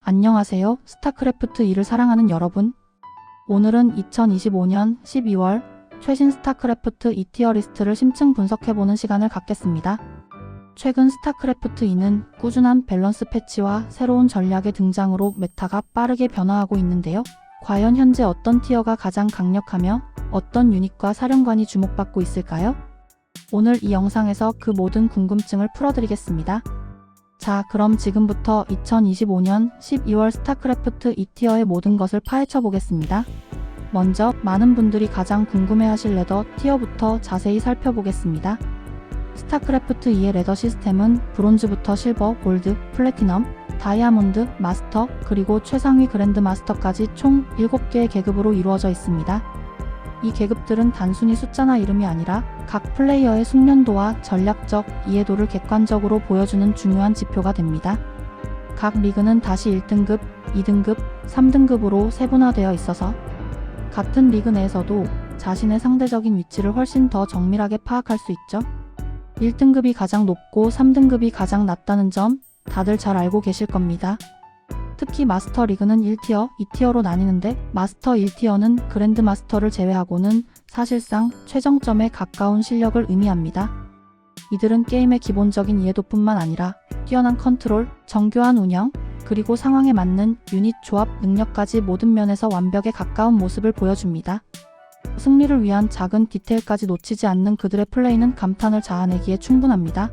안녕하세요. 스타크래프트 2를 사랑하는 여러분. 오늘은 2025년 12월 최신 스타크래프트 2티어 리스트를 심층 분석해보는 시간을 갖겠습니다. 최근 스타크래프트 2는 꾸준한 밸런스 패치와 새로운 전략의 등장으로 메타가 빠르게 변화하고 있는데요. 과연 현재 어떤 티어가 가장 강력하며 어떤 유닛과 사령관이 주목받고 있을까요? 오늘 이 영상에서 그 모든 궁금증을 풀어드리겠습니다. 자, 그럼 지금부터 2025년 12월 스타크래프트 2티어의 모든 것을 파헤쳐 보겠습니다. 먼저 많은 분들이 가장 궁금해하실 레더 티어부터 자세히 살펴보겠습니다. 스타크래프트 2의 레더 시스템은 브론즈부터 실버, 골드, 플래티넘, 다이아몬드, 마스터, 그리고 최상위 그랜드 마스터까지 총 7개의 계급으로 이루어져 있습니다. 이 계급들은 단순히 숫자나 이름이 아니라 각 플레이어의 숙련도와 전략적 이해도를 객관적으로 보여주는 중요한 지표가 됩니다. 각 리그는 다시 1등급, 2등급, 3등급으로 세분화되어 있어서 같은 리그 내에서도 자신의 상대적인 위치를 훨씬 더 정밀하게 파악할 수 있죠. 1등급이 가장 높고 3등급이 가장 낮다는 점 다들 잘 알고 계실 겁니다. 특히 마스터 리그는 1티어, 2티어로 나뉘는데 마스터 1티어는 그랜드 마스터를 제외하고는 사실상 최정점에 가까운 실력을 의미합니다. 이들은 게임의 기본적인 이해도뿐만 아니라 뛰어난 컨트롤, 정교한 운영, 그리고 상황에 맞는 유닛 조합 능력까지 모든 면에서 완벽에 가까운 모습을 보여줍니다. 승리를 위한 작은 디테일까지 놓치지 않는 그들의 플레이는 감탄을 자아내기에 충분합니다.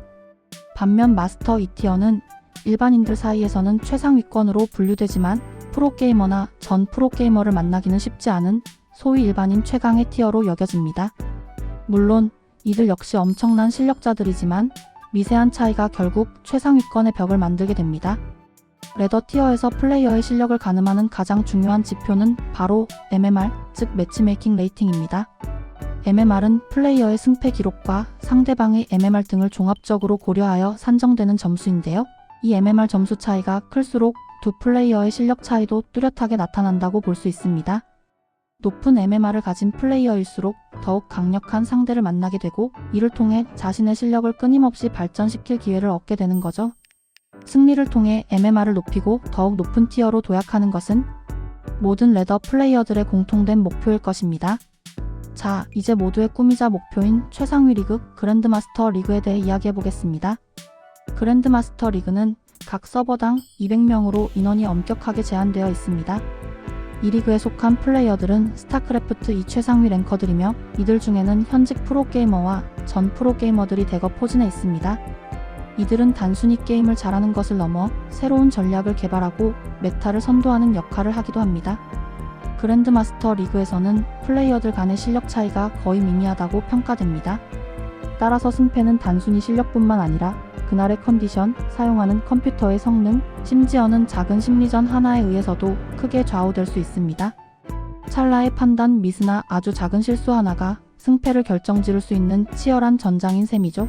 반면 마스터 2티어는 일반인들 사이에서는 최상위권으로 분류되지만 프로게이머나 전 프로게이머를 만나기는 쉽지 않은 소위 일반인 최강의 티어로 여겨집니다. 물론 이들 역시 엄청난 실력자들이지만 미세한 차이가 결국 최상위권의 벽을 만들게 됩니다. 레더 티어에서 플레이어의 실력을 가늠하는 가장 중요한 지표는 바로 MMR, 즉 매치메이킹 레이팅입니다. MMR은 플레이어의 승패 기록과 상대방의 MMR 등을 종합적으로 고려하여 산정되는 점수인데요. 이 MMR 점수 차이가 클수록 두 플레이어의 실력 차이도 뚜렷하게 나타난다고 볼 수 있습니다. 높은 MMR을 가진 플레이어일수록 더욱 강력한 상대를 만나게 되고 이를 통해 자신의 실력을 끊임없이 발전시킬 기회를 얻게 되는 거죠. 승리를 통해 MMR을 높이고 더욱 높은 티어로 도약하는 것은 모든 레더 플레이어들의 공통된 목표일 것입니다. 자, 이제 모두의 꿈이자 목표인 최상위 리그 그랜드마스터 리그에 대해 이야기해보겠습니다. 그랜드마스터 리그는 각 서버당 200명으로 인원이 엄격하게 제한되어 있습니다. 이 리그에 속한 플레이어들은 스타크래프트 2 최상위 랭커들이며 이들 중에는 현직 프로게이머와 전 프로게이머들이 대거 포진해 있습니다. 이들은 단순히 게임을 잘하는 것을 넘어 새로운 전략을 개발하고 메타를 선도하는 역할을 하기도 합니다. 그랜드마스터 리그에서는 플레이어들 간의 실력 차이가 거의 미미하다고 평가됩니다. 따라서 승패는 단순히 실력뿐만 아니라 그날의 컨디션, 사용하는 컴퓨터의 성능, 심지어는 작은 심리전 하나에 의해서도 크게 좌우될 수 있습니다. 찰나의 판단 미스나 아주 작은 실수 하나가 승패를 결정지을 수 있는 치열한 전장인 셈이죠.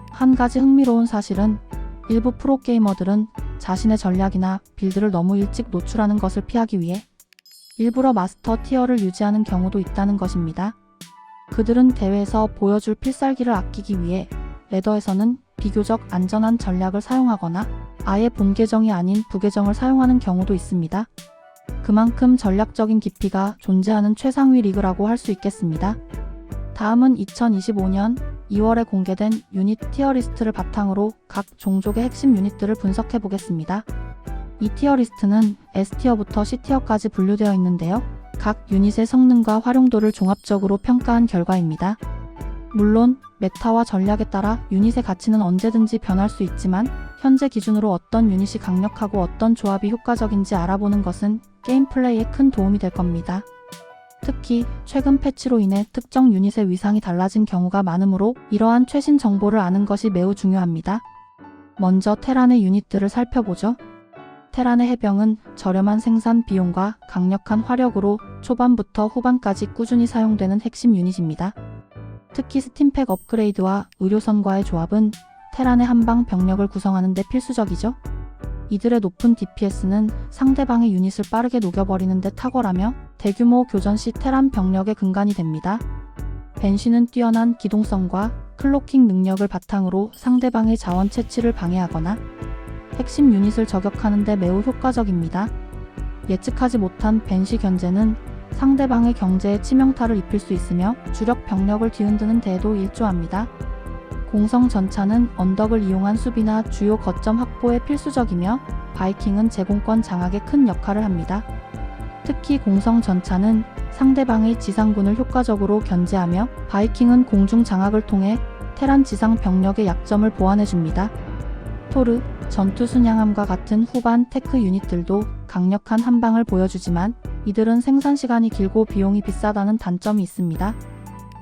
한 가지 흥미로운 사실은 일부 프로게이머들은 자신의 전략이나 빌드를 너무 일찍 노출하는 것을 피하기 위해 일부러 마스터 티어를 유지하는 경우도 있다는 것입니다. 그들은 대회에서 보여줄 필살기를 아끼기 위해 레더에서는 비교적 안전한 전략을 사용하거나 아예 본 계정이 아닌 부계정을 사용하는 경우도 있습니다. 그만큼 전략적인 깊이가 존재하는 최상위 리그라고 할 수 있겠습니다. 다음은 2025년 2월에 공개된 유닛 티어 리스트를 바탕으로 각 종족의 핵심 유닛들을 분석해 보겠습니다. 이 티어 리스트는 S티어부터 C티어까지 분류되어 있는데요. 각 유닛의 성능과 활용도를 종합적으로 평가한 결과입니다. 물론 메타와 전략에 따라 유닛의 가치는 언제든지 변할 수 있지만 현재 기준으로 어떤 유닛이 강력하고 어떤 조합이 효과적인지 알아보는 것은 게임 플레이에 큰 도움이 될 겁니다. 특히 최근 패치로 인해 특정 유닛의 위상이 달라진 경우가 많으므로 이러한 최신 정보를 아는 것이 매우 중요합니다. 먼저 테란의 유닛들을 살펴보죠. 테란의 해병은 저렴한 생산 비용과 강력한 화력으로 초반부터 후반까지 꾸준히 사용되는 핵심 유닛입니다. 특히 스팀팩 업그레이드와 의료선과의 조합은 테란의 한방 병력을 구성하는 데 필수적이죠. 이들의 높은 DPS는 상대방의 유닛을 빠르게 녹여버리는 데 탁월하며 대규모 교전 시 테란 병력의 근간이 됩니다. 벤시는 뛰어난 기동성과 클로킹 능력을 바탕으로 상대방의 자원 채취를 방해하거나 핵심 유닛을 저격하는 데 매우 효과적입니다. 예측하지 못한 벤시 견제는 상대방의 경제에 치명타를 입힐 수 있으며 주력 병력을 뒤흔드는 데에도 일조합니다. 공성 전차는 언덕을 이용한 수비나 주요 거점 확보에 필수적이며 바이킹은 제공권 장악에 큰 역할을 합니다. 특히 공성 전차는 상대방의 지상군을 효과적으로 견제하며 바이킹은 공중 장악을 통해 테란 지상 병력의 약점을 보완해줍니다. 토르, 전투 순양함과 같은 후반 테크 유닛들도 강력한 한방을 보여주지만 이들은 생산 시간이 길고 비용이 비싸다는 단점이 있습니다.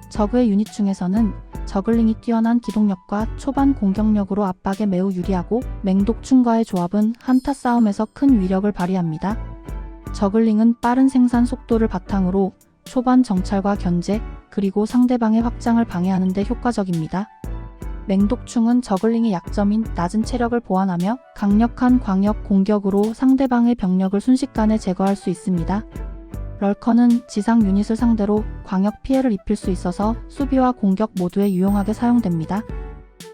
적의 유닛 중에서는 저글링이 뛰어난 기동력과 초반 공격력으로 압박에 매우 유리하고 맹독충과의 조합은 한타 싸움에서 큰 위력을 발휘합니다. 저글링은 빠른 생산 속도를 바탕으로 초반 정찰과 견제, 그리고 상대방의 확장을 방해하는 데 효과적입니다. 맹독충은 저글링의 약점인 낮은 체력을 보완하며 강력한 광역 공격으로 상대방의 병력을 순식간에 제거할 수 있습니다. 럴커는 지상 유닛을 상대로 광역 피해를 입힐 수 있어서 수비와 공격 모두에 유용하게 사용됩니다.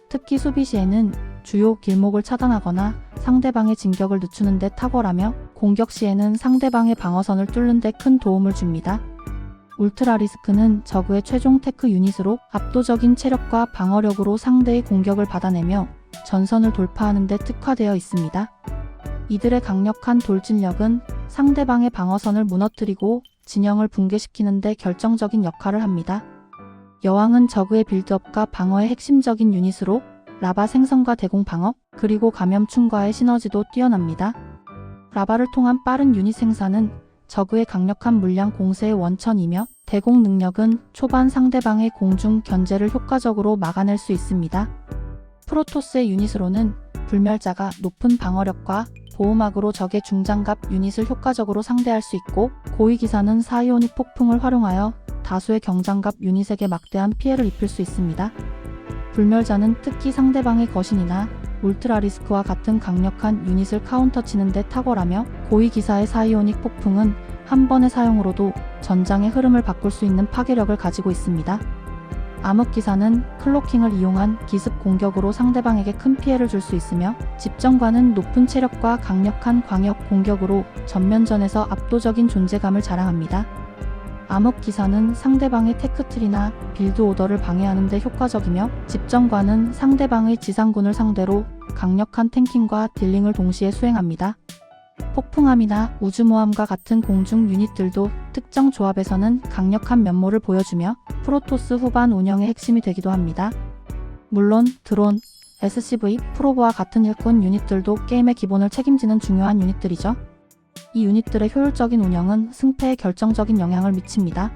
특히 수비 시에는 주요 길목을 차단하거나 상대방의 진격을 늦추는 데 탁월하며 공격 시에는 상대방의 방어선을 뚫는 데 큰 도움을 줍니다. 울트라 리스크는 적의 최종 테크 유닛으로 압도적인 체력과 방어력으로 상대의 공격을 받아내며 전선을 돌파하는 데 특화되어 있습니다. 이들의 강력한 돌진력은 상대방의 방어선을 무너뜨리고 진영을 붕괴시키는 데 결정적인 역할을 합니다. 여왕은 적의 빌드업과 방어의 핵심적인 유닛으로 라바 생성과 대공 방어, 그리고 감염충과의 시너지도 뛰어납니다. 라바를 통한 빠른 유닛 생산은 적의 강력한 물량 공세의 원천이며 대공 능력은 초반 상대방의 공중 견제를 효과적으로 막아낼 수 있습니다. 프로토스의 유닛으로는 불멸자가 높은 방어력과 보호막으로 적의 중장갑 유닛을 효과적으로 상대할 수 있고, 고위기사는 사이오닉 폭풍을 활용하여 다수의 경장갑 유닛에게 막대한 피해를 입힐 수 있습니다. 불멸자는 특히 상대방의 거신이나 울트라 리스크와 같은 강력한 유닛을 카운터 치는 데 탁월하며, 고위기사의 사이오닉 폭풍은 한 번의 사용으로도 전장의 흐름을 바꿀 수 있는 파괴력을 가지고 있습니다. 암흑기사는 클로킹을 이용한 기습 공격으로 상대방에게 큰 피해를 줄 수 있으며, 집정관은 높은 체력과 강력한 광역 공격으로 전면전에서 압도적인 존재감을 자랑합니다. 암흑기사는 상대방의 테크트리나 빌드 오더를 방해하는 데 효과적이며, 집정관은 상대방의 지상군을 상대로 강력한 탱킹과 딜링을 동시에 수행합니다. 폭풍함이나 우주모함과 같은 공중 유닛들도 특정 조합에서는 강력한 면모를 보여주며 프로토스 후반 운영의 핵심이 되기도 합니다. 물론 드론, SCV, 프로브와 같은 일꾼 유닛들도 게임의 기본을 책임지는 중요한 유닛들이죠. 이 유닛들의 효율적인 운영은 승패에 결정적인 영향을 미칩니다.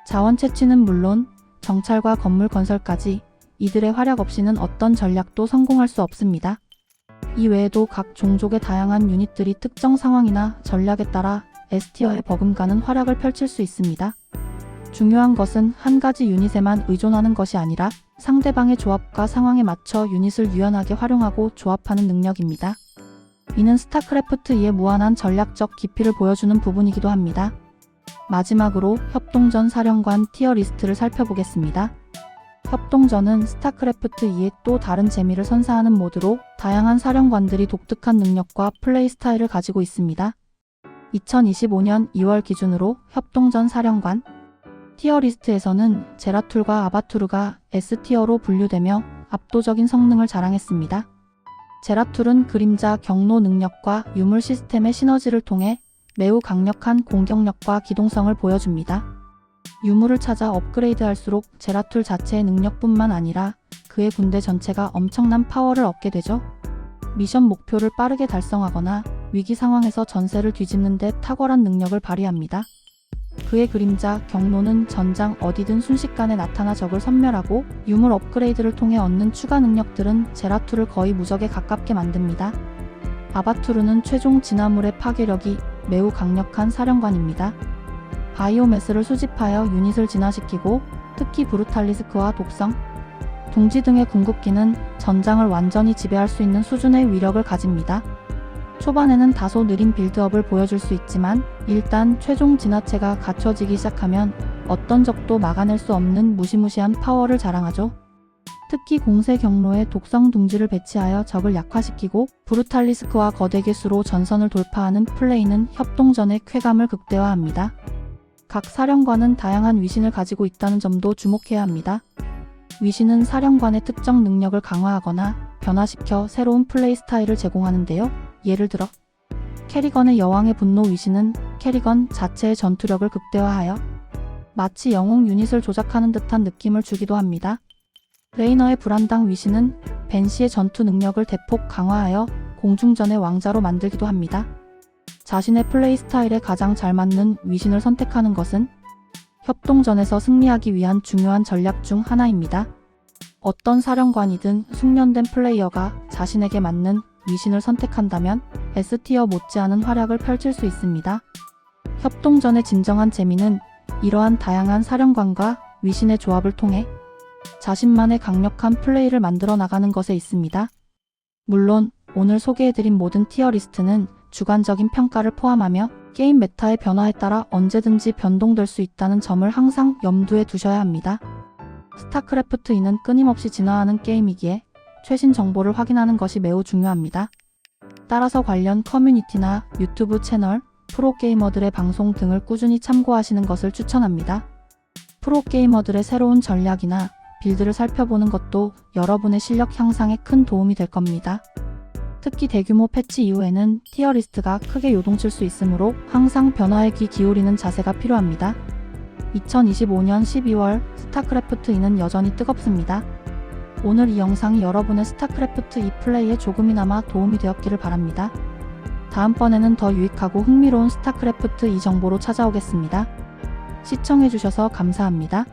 자원 채취는 물론 정찰과 건물 건설까지 이들의 활약 없이는 어떤 전략도 성공할 수 없습니다. 이 외에도 각 종족의 다양한 유닛들이 특정 상황이나 전략에 따라 S티어의 버금가는 활약을 펼칠 수 있습니다. 중요한 것은 한 가지 유닛에만 의존하는 것이 아니라 상대방의 조합과 상황에 맞춰 유닛을 유연하게 활용하고 조합하는 능력입니다. 이는 스타크래프트 2의 무한한 전략적 깊이를 보여주는 부분이기도 합니다. 마지막으로 협동전 사령관 티어 리스트를 살펴보겠습니다. 협동전은 스타크래프트 2의 또 다른 재미를 선사하는 모드로 다양한 사령관들이 독특한 능력과 플레이 스타일을 가지고 있습니다. 2025년 2월 기준으로 협동전 사령관 티어 리스트에서는 제라툴과 아바투르가 S티어로 분류되며 압도적인 성능을 자랑했습니다. 제라툴은 그림자 경로 능력과 유물 시스템의 시너지를 통해 매우 강력한 공격력과 기동성을 보여줍니다. 유물을 찾아 업그레이드할수록 제라툴 자체의 능력뿐만 아니라 그의 군대 전체가 엄청난 파워를 얻게 되죠. 미션 목표를 빠르게 달성하거나 위기 상황에서 전세를 뒤집는 데 탁월한 능력을 발휘합니다. 그의 그림자 경로는 전장 어디든 순식간에 나타나 적을 섬멸하고, 유물 업그레이드를 통해 얻는 추가 능력들은 제라툴을 거의 무적에 가깝게 만듭니다. 아바투르는 최종 진화물의 파괴력이 매우 강력한 사령관입니다. 바이오매스를 수집하여 유닛을 진화시키고, 특히 브루탈리스크와 독성, 둥지 등의 궁극기는 전장을 완전히 지배할 수 있는 수준의 위력을 가집니다. 초반에는 다소 느린 빌드업을 보여줄 수 있지만 일단 최종 진화체가 갖춰지기 시작하면 어떤 적도 막아낼 수 없는 무시무시한 파워를 자랑하죠. 특히 공세 경로에 독성 둥지를 배치하여 적을 약화시키고 브루탈리스크와 거대 개수로 전선을 돌파하는 플레이는 협동전의 쾌감을 극대화합니다. 각 사령관은 다양한 위신을 가지고 있다는 점도 주목해야 합니다. 위신은 사령관의 특정 능력을 강화하거나 변화시켜 새로운 플레이 스타일을 제공하는데요. 예를 들어 캐리건의 여왕의 분노 위신은 캐리건 자체의 전투력을 극대화하여 마치 영웅 유닛을 조작하는 듯한 느낌을 주기도 합니다. 레이너의 불안당 위신은 벤시의 전투 능력을 대폭 강화하여 공중전의 왕자로 만들기도 합니다. 자신의 플레이 스타일에 가장 잘 맞는 위신을 선택하는 것은 협동전에서 승리하기 위한 중요한 전략 중 하나입니다. 어떤 사령관이든 숙련된 플레이어가 자신에게 맞는 위신을 선택한다면 S티어 못지않은 활약을 펼칠 수 있습니다. 협동전의 진정한 재미는 이러한 다양한 사령관과 위신의 조합을 통해 자신만의 강력한 플레이를 만들어 나가는 것에 있습니다. 물론 오늘 소개해드린 모든 티어 리스트는 주관적인 평가를 포함하며 게임 메타의 변화에 따라 언제든지 변동될 수 있다는 점을 항상 염두에 두셔야 합니다. 스타크래프트 2는 끊임없이 진화하는 게임이기에 최신 정보를 확인하는 것이 매우 중요합니다. 따라서 관련 커뮤니티나 유튜브 채널, 프로게이머들의 방송 등을 꾸준히 참고하시는 것을 추천합니다. 프로게이머들의 새로운 전략이나 빌드를 살펴보는 것도 여러분의 실력 향상에 큰 도움이 될 겁니다. 특히 대규모 패치 이후에는 티어 리스트가 크게 요동칠 수 있으므로 항상 변화에 귀 기울이는 자세가 필요합니다. 2025년 12월 스타크래프트 2는 여전히 뜨겁습니다. 오늘 이 영상이 여러분의 스타크래프트 2 플레이에 조금이나마 도움이 되었기를 바랍니다. 다음번에는 더 유익하고 흥미로운 스타크래프트 2 정보로 찾아오겠습니다. 시청해주셔서 감사합니다.